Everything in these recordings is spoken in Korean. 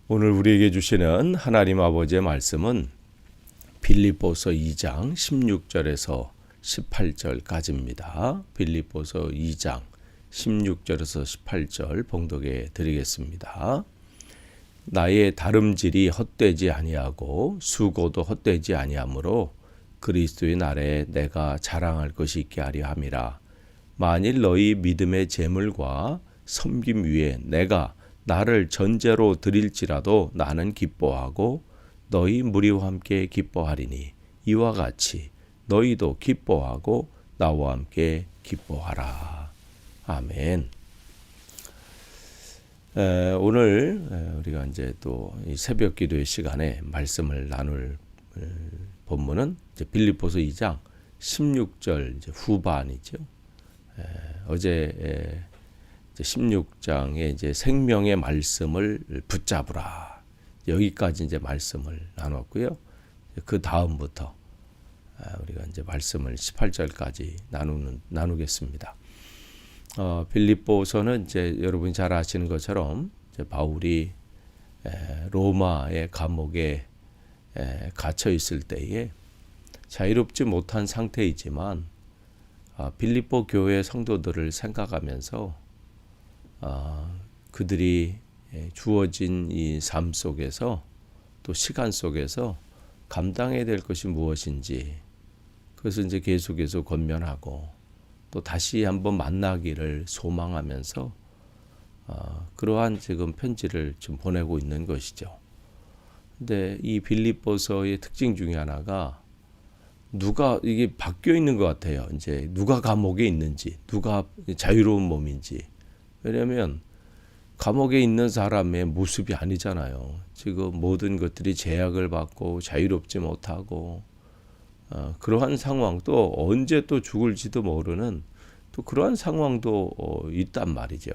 오늘 우리에게 주시는 하나님 아버지의 말씀은 빌립보서 2장 16절에서 18절까지입니다. 빌립보서 2장 16절에서 18절 봉독해 드리겠습니다. 나의 다름질이 헛되지 아니하고 수고도 헛되지 아니하므로 그리스도의 날에 내가 자랑할 것이 있게 하려 함이라. 만일 너희 믿음의 재물과 섬김 위에 내가 나를 전제로 드릴지라도 나는 기뻐하고 너희 무리와 함께 기뻐하리니 이와 같이 너희도 기뻐하고 나와 함께 기뻐하라. 아멘. 오늘 우리가 이제 또 이 새벽 기도의 시간에 말씀을 나눌 본문은 이제 빌립보서 2장 16절 이제 후반이죠. 어제 16장에 이제 생명의 말씀을 붙잡으라. 여기까지 이제 말씀을 나눴고요. 그 다음부터 우리가 이제 말씀을 18절까지 나누겠습니다. 빌립보서는 이제 여러분이 잘 아시는 것처럼 이제 바울이 로마의 감옥에 갇혀 있을 때에 자유롭지 못한 상태이지만 빌립보 교회 성도들을 생각하면서 그들이 주어진 이 삶 속에서 또 시간 속에서 감당해야 될 것이 무엇인지 그것을 이제 계속해서 권면하고 또 다시 한번 만나기를 소망하면서 그러한 지금 편지를 좀 보내고 있는 것이죠. 근데 이 빌립보서의 특징 중에 하나가 누가 이게 바뀌어 있는 것 같아요. 이제 누가 감옥에 있는지, 누가 자유로운 몸인지. 왜냐하면 감옥에 있는 사람의 모습이 아니잖아요. 지금 모든 것들이 제약을 받고 자유롭지 못하고 그러한 상황도 언제 또 죽을지도 모르는 또 그러한 상황도 있단 말이죠.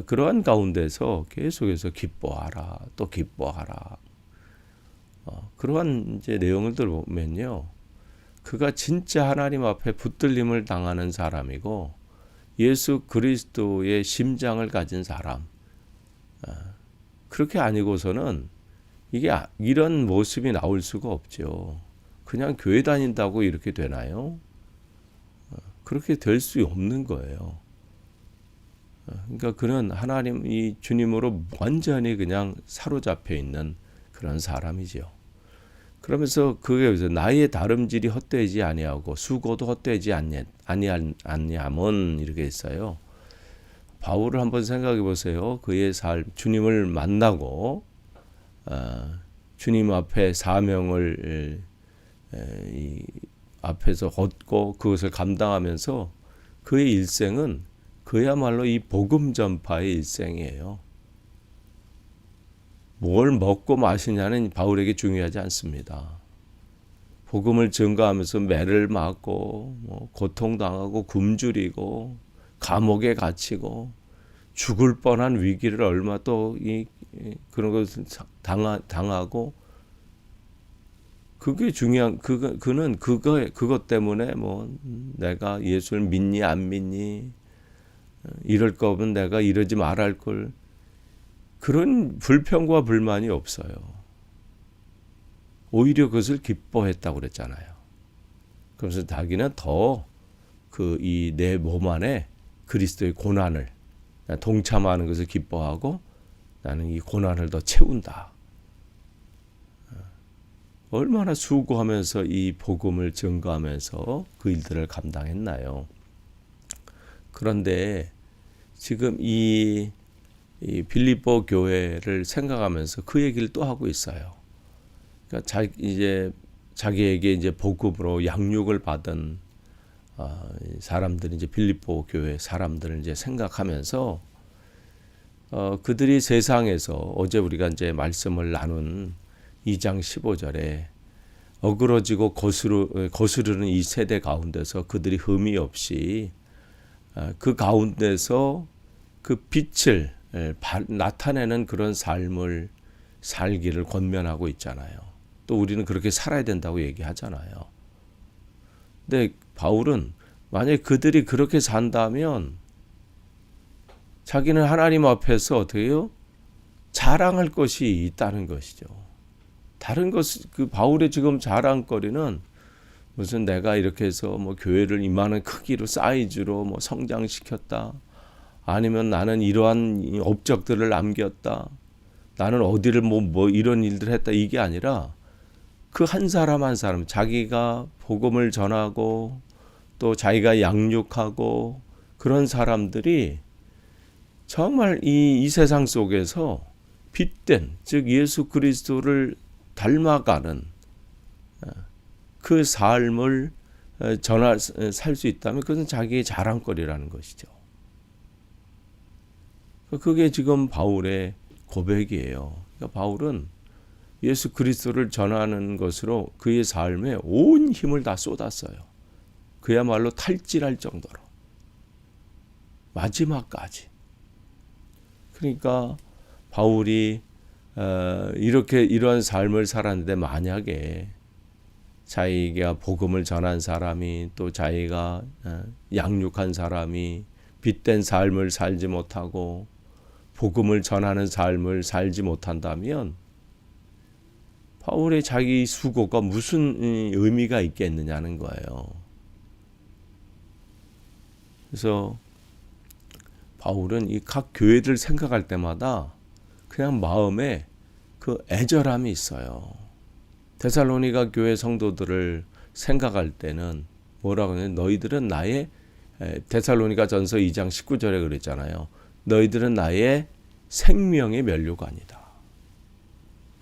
그러한 가운데서 계속해서 기뻐하라, 또 기뻐하라. 그러한 이제 내용을 들어보면요, 그가 진짜 하나님 앞에 붙들림을 당하는 사람이고 예수 그리스도의 심장을 가진 사람. 그렇게 아니고서는 이게 이런 모습이 나올 수가 없죠. 그냥 교회 다닌다고 이렇게 되나요? 그렇게 될 수 없는 거예요. 그러니까 그는 하나님 이 주님으로 완전히 그냥 사로잡혀 있는 그런 사람이죠. 그러면서 그게 나의 다름질이 헛되지 아니하고 수고도 헛되지 아니함은 이렇게 했어요. 바울을 한번 생각해 보세요. 그의 삶, 주님을 만나고 주님 앞에 사명을 앞에서 얻고 그것을 감당하면서 그의 일생은 그야말로 이 복음 전파의 일생이에요. 뭘 먹고 마시냐는 바울에게 중요하지 않습니다. 복음을 증거하면서 매를 맞고 고통당하고 굶주리고 감옥에 갇히고 죽을 뻔한 위기를 얼마 또 그런 것을 당하고 그게 중요한 그는 그것 때문에 내가 예수를 믿니 안 믿니 이럴 거면 내가 이러지 말할 걸 그런 불평과 불만이 없어요. 오히려 그것을 기뻐했다고 그랬잖아요. 그래서 자기는 더 이 내 몸 안에 그리스도의 고난을 동참하는 것을 기뻐하고 나는 이 고난을 더 채운다. 얼마나 수고하면서 이 복음을 증거하면서 그 일들을 감당했나요? 그런데 지금 이 빌립보 교회를 생각하면서 그 얘기를 또 하고 있어요. 그러니까 자기에게 이제 복음으로 양육을 받은 사람들이 이제 빌립보 교회 사람들을 이제 생각하면서 그들이 세상에서 어제 우리가 이제 말씀을 나눈 2장 15절에 어그러지고 거스르는 이 세대 가운데서 그들이 흠이 없이 그 가운데서 그 빛을 나타내는 그런 삶을 살기를 권면하고 있잖아요. 또 우리는 그렇게 살아야 된다고 얘기하잖아요. 근데 바울은 만약에 그들이 그렇게 산다면 자기는 하나님 앞에서 어떻게 해요? 자랑할 것이 있다는 것이죠. 다른 것, 그 바울의 지금 자랑거리는 무슨 내가 이렇게 해서 뭐 교회를 이만한 크기로 사이즈로 뭐 성장시켰다. 아니면 나는 이러한 업적들을 남겼다. 나는 어디를 뭐 이런 일들 했다. 이게 아니라 그 한 사람 한 사람 자기가 복음을 전하고 또 자기가 양육하고 그런 사람들이 정말 이 세상 속에서 빛된 즉 예수 그리스도를 닮아가는 그 삶을 살 수 있다면 그것은 자기의 자랑거리라는 것이죠. 그게 지금 바울의 고백이에요. 그러니까 바울은 예수 그리스도를 전하는 것으로 그의 삶에 온 힘을 다 쏟았어요. 그야말로 탈진할 정도로 마지막까지. 그러니까 바울이 이렇게 이러한 삶을 살았는데 만약에 자기가 복음을 전한 사람이 또 자기가 양육한 사람이 빛된 삶을 살지 못하고 복음을 전하는 삶을 살지 못한다면 바울의 자기 수고가 무슨 의미가 있겠느냐는 거예요. 그래서 바울은 이 각 교회들 생각할 때마다 그냥 마음에 그 애절함이 있어요. 데살로니가 교회 성도들을 생각할 때는 뭐라고 하냐면 너희들은 나의 데살로니가 전서 2장 19절에 그랬잖아요. 너희들은 나의 생명의 면류관이다.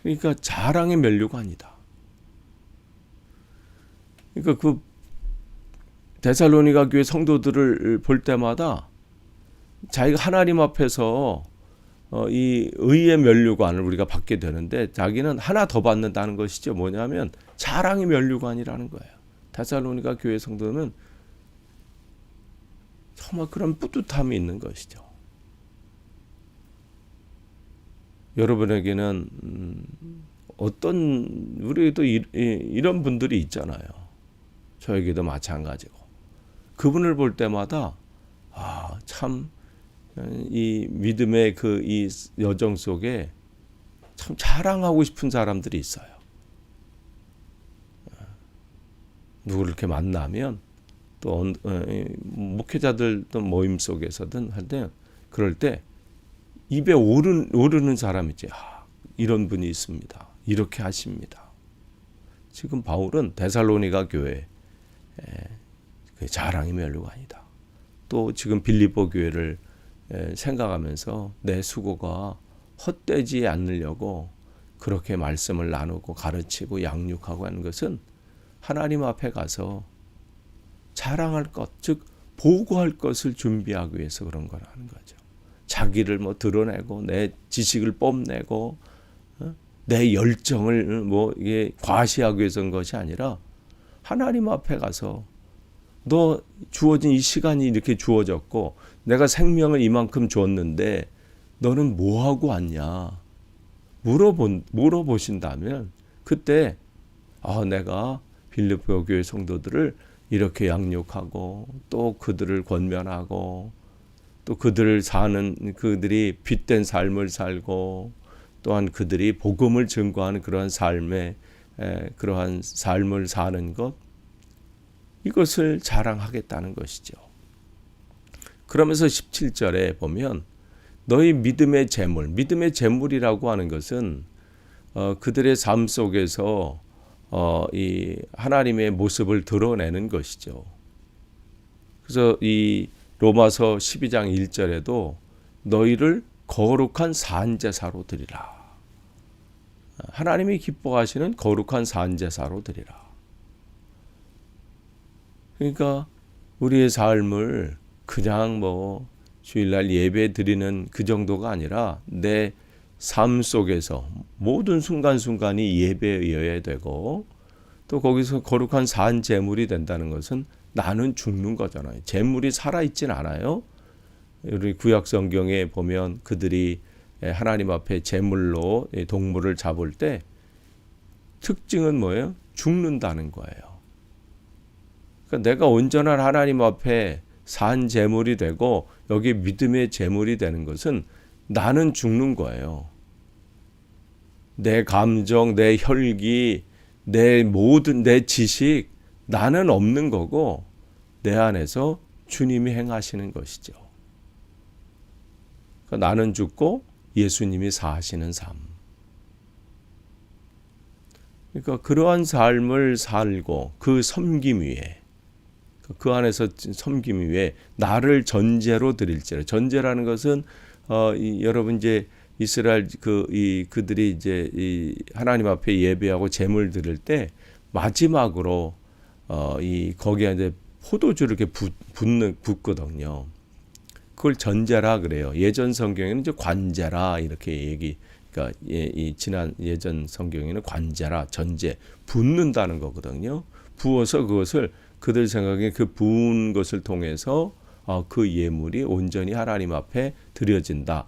그러니까 자랑의 면류관이다. 그러니까 그 데살로니가 교회 성도들을 볼 때마다 자기가 하나님 앞에서 이 의의 면류관을 우리가 받게 되는데 자기는 하나 더 받는다는 것이죠. 뭐냐면 자랑의 면류관이라는 거예요. 데살로니가 교회 성도는 정말 그런 뿌듯함이 있는 것이죠. 여러분에게는 어떤 우리도 이런 분들이 있잖아요. 저에게도 마찬가지고 그분을 볼 때마다 참 이 믿음의 그 이 여정 속에 참 자랑하고 싶은 사람들이 있어요. 누구를 이렇게 만나면 또 목회자들 또 모임 속에서든 할 때 그럴 때 입에 오르는 사람 있지. 이런 분이 있습니다. 이렇게 하십니다. 지금 바울은 데살로니가 교회 자랑의 면류관이다. 또 지금 빌립보 교회를 생각하면서 내 수고가 헛되지 않으려고 그렇게 말씀을 나누고 가르치고 양육하고 하는 것은 하나님 앞에 가서 자랑할 것, 즉 보고할 것을 준비하기 위해서 그런 거라는 거죠. 자기를 드러내고 내 지식을 뽐내고 내 열정을 이게 과시하기 위해서인 것이 아니라 하나님 앞에 가서 너 주어진 이 시간이 이렇게 주어졌고 내가 생명을 이만큼 줬는데 너는 뭐하고 왔냐 물어보신다면 그때 내가 빌립보 교회 성도들을 이렇게 양육하고 또 그들을 권면하고 또 그들이 빛된 삶을 살고 또한 그들이 복음을 증거하는 그러한 그러한 삶을 사는 것 이것을 자랑하겠다는 것이죠. 그러면서 17절에 보면 너희 믿음의 재물이라고 하는 것은 그들의 삶 속에서 이 하나님의 모습을 드러내는 것이죠. 그래서 이 로마서 12장 1절에도 너희를 거룩한 산제사로 드리라. 하나님이 기뻐하시는 거룩한 산제사로 드리라. 그러니까 우리의 삶을 그냥 주일날 예배 드리는 그 정도가 아니라 내 삶 속에서 모든 순간순간이 예배여야 되고 또 거기서 거룩한 산 제물이 된다는 것은 나는 죽는 거잖아요. 제물이 살아있진 않아요. 우리 구약 성경에 보면 그들이 하나님 앞에 제물로 동물을 잡을 때 특징은 뭐예요? 죽는다는 거예요. 그러니까 내가 온전한 하나님 앞에 산 제물이 되고 여기 믿음의 제물이 되는 것은 나는 죽는 거예요. 내 감정, 내 혈기, 내 모든 내 지식, 나는 없는 거고 내 안에서 주님이 행하시는 것이죠. 그러니까 나는 죽고 예수님이 사시는 삶. 그러니까 그러한 삶을 살고 그 섬김 위에, 그 안에서 섬김 위에 나를 전제로 드릴지라. 전제라는 것은 여러분 이제 이스라엘 그들이 이제 이 하나님 앞에 예배하고 제물 드릴 때 마지막으로 거기에 이제 포도주를 이렇게 붓거든요. 그걸 전제라 그래요. 예전 성경에는 이제 관제라 이렇게 그러니까 이 지난 예전 성경에는 관제라, 전제, 붓는다는 거거든요. 부어서 그것을 그들 생각에 그 부은 것을 통해서 그 예물이 온전히 하나님 앞에 드려진다.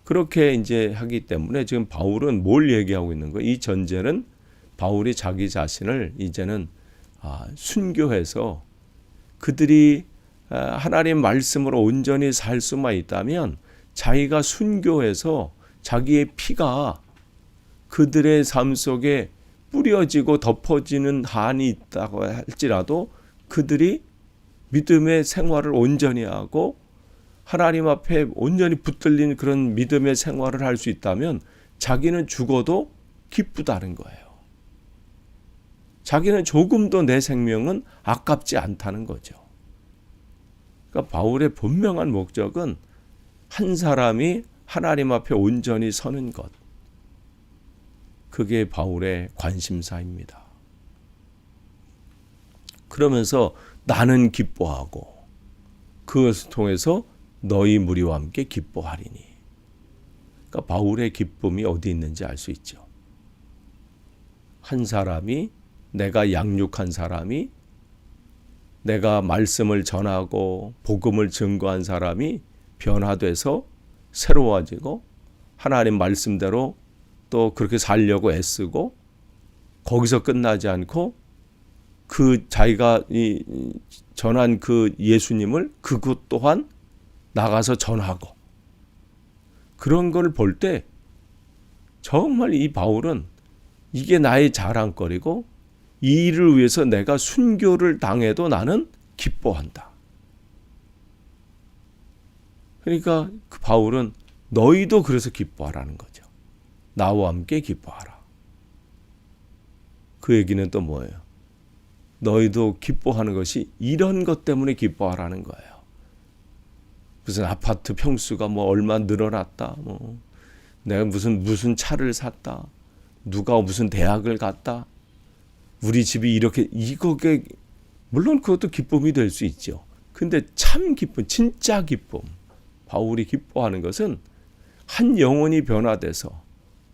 그렇게 이제 하기 때문에 지금 바울은 뭘 얘기하고 있는 거예요? 이 전제는 바울이 자기 자신을 이제는 순교해서 그들이 하나님 말씀으로 온전히 살 수만 있다면 자기가 순교해서 자기의 피가 그들의 삶 속에 뿌려지고 덮어지는 한이 있다고 할지라도 그들이 믿음의 생활을 온전히 하고 하나님 앞에 온전히 붙들린 그런 믿음의 생활을 할 수 있다면 자기는 죽어도 기쁘다는 거예요. 자기는 조금도 내 생명은 아깝지 않다는 거죠. 그러니까 바울의 분명한 목적은 한 사람이 하나님 앞에 온전히 서는 것. 그게 바울의 관심사입니다. 그러면서 나는 기뻐하고 그것을 통해서 너희 무리와 함께 기뻐하리니. 그러니까 바울의 기쁨이 어디 있는지 알 수 있죠. 한 사람이, 내가 양육한 사람이, 내가 말씀을 전하고 복음을 증거한 사람이 변화돼서 새로워지고 하나님 말씀대로 또 그렇게 살려고 애쓰고 거기서 끝나지 않고 그 자기가 전한 그 예수님을 그것 또한 나가서 전하고, 그런 걸 볼 때 정말 이 바울은 이게 나의 자랑거리고 이 일을 위해서 내가 순교를 당해도 나는 기뻐한다. 그러니까 그 바울은 너희도 그래서 기뻐하라는 거죠. 나와 함께 기뻐하라. 그 얘기는 또 뭐예요? 너희도 기뻐하는 것이 이런 것 때문에 기뻐하라는 거예요. 무슨 아파트 평수가 뭐 얼마 늘어났다, 뭐 내가 무슨 차를 샀다, 누가 무슨 대학을 갔다, 우리 집이 이렇게, 이거게 물론 그것도 기쁨이 될 수 있죠. 근데 참 기쁨, 진짜 기쁨, 바울이 기뻐하는 것은 한 영혼이 변화돼서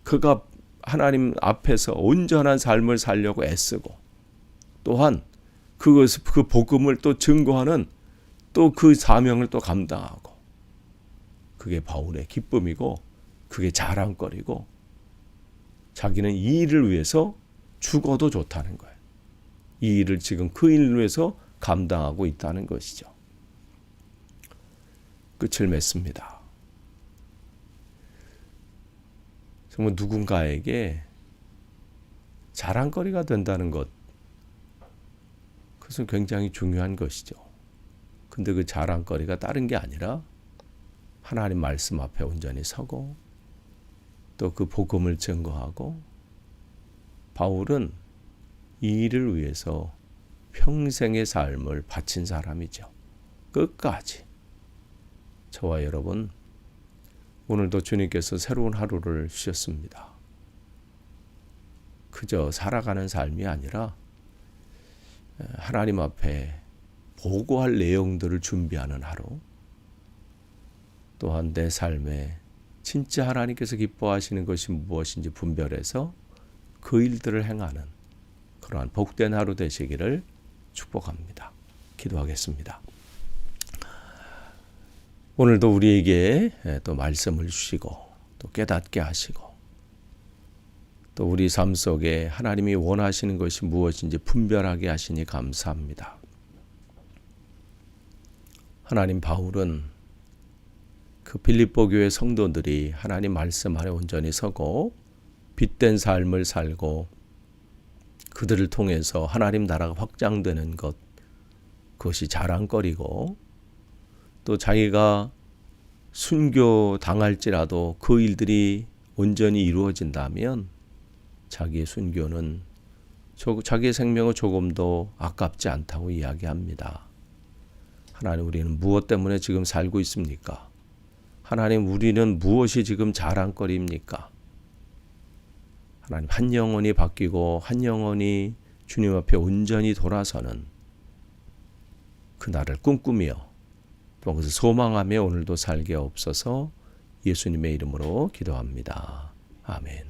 그가 하나님 앞에서 온전한 삶을 살려고 애쓰고, 또한 그 복음을 또 증거하는 또 그 사명을 또 감당하고, 그게 바울의 기쁨이고 그게 자랑거리고 자기는 이 일을 위해서 죽어도 좋다는 거예요. 이 일을 지금 그 일을 위해서 감당하고 있다는 것이죠. 끝을 맺습니다. 정말 누군가에게 자랑거리가 된다는 것, 그것은 굉장히 중요한 것이죠. 근데 그 자랑거리가 다른 게 아니라 하나님 말씀 앞에 온전히 서고 또 그 복음을 증거하고, 바울은 이 일을 위해서 평생의 삶을 바친 사람이죠. 끝까지. 저와 여러분, 오늘도 주님께서 새로운 하루를 주셨습니다. 그저 살아가는 삶이 아니라 하나님 앞에 보고할 내용들을 준비하는 하루, 또한 내 삶에 진짜 하나님께서 기뻐하시는 것이 무엇인지 분별해서 그 일들을 행하는 그러한 복된 하루 되시기를 축복합니다. 기도하겠습니다. 오늘도 우리에게 또 말씀을 주시고 또 깨닫게 하시고 또 우리 삶 속에 하나님이 원하시는 것이 무엇인지 분별하게 하시니 감사합니다. 하나님, 바울은 그 빌립보 교회 성도들이 하나님 말씀 안에 온전히 서고 빛된 삶을 살고 그들을 통해서 하나님 나라가 확장되는 것, 그것이 자랑거리고, 또 자기가 순교당할지라도 그 일들이 온전히 이루어진다면 자기의 순교는 자기의 생명은 조금도 아깝지 않다고 이야기합니다. 하나님, 우리는 무엇 때문에 지금 살고 있습니까? 하나님, 우리는 무엇이 지금 자랑거리입니까? 하나님, 한 영혼이 바뀌고 한 영혼이 주님 앞에 온전히 돌아서는 그날을 꿈꾸며 또 그것을 소망하며 오늘도 살게 없어서 예수님의 이름으로 기도합니다. 아멘.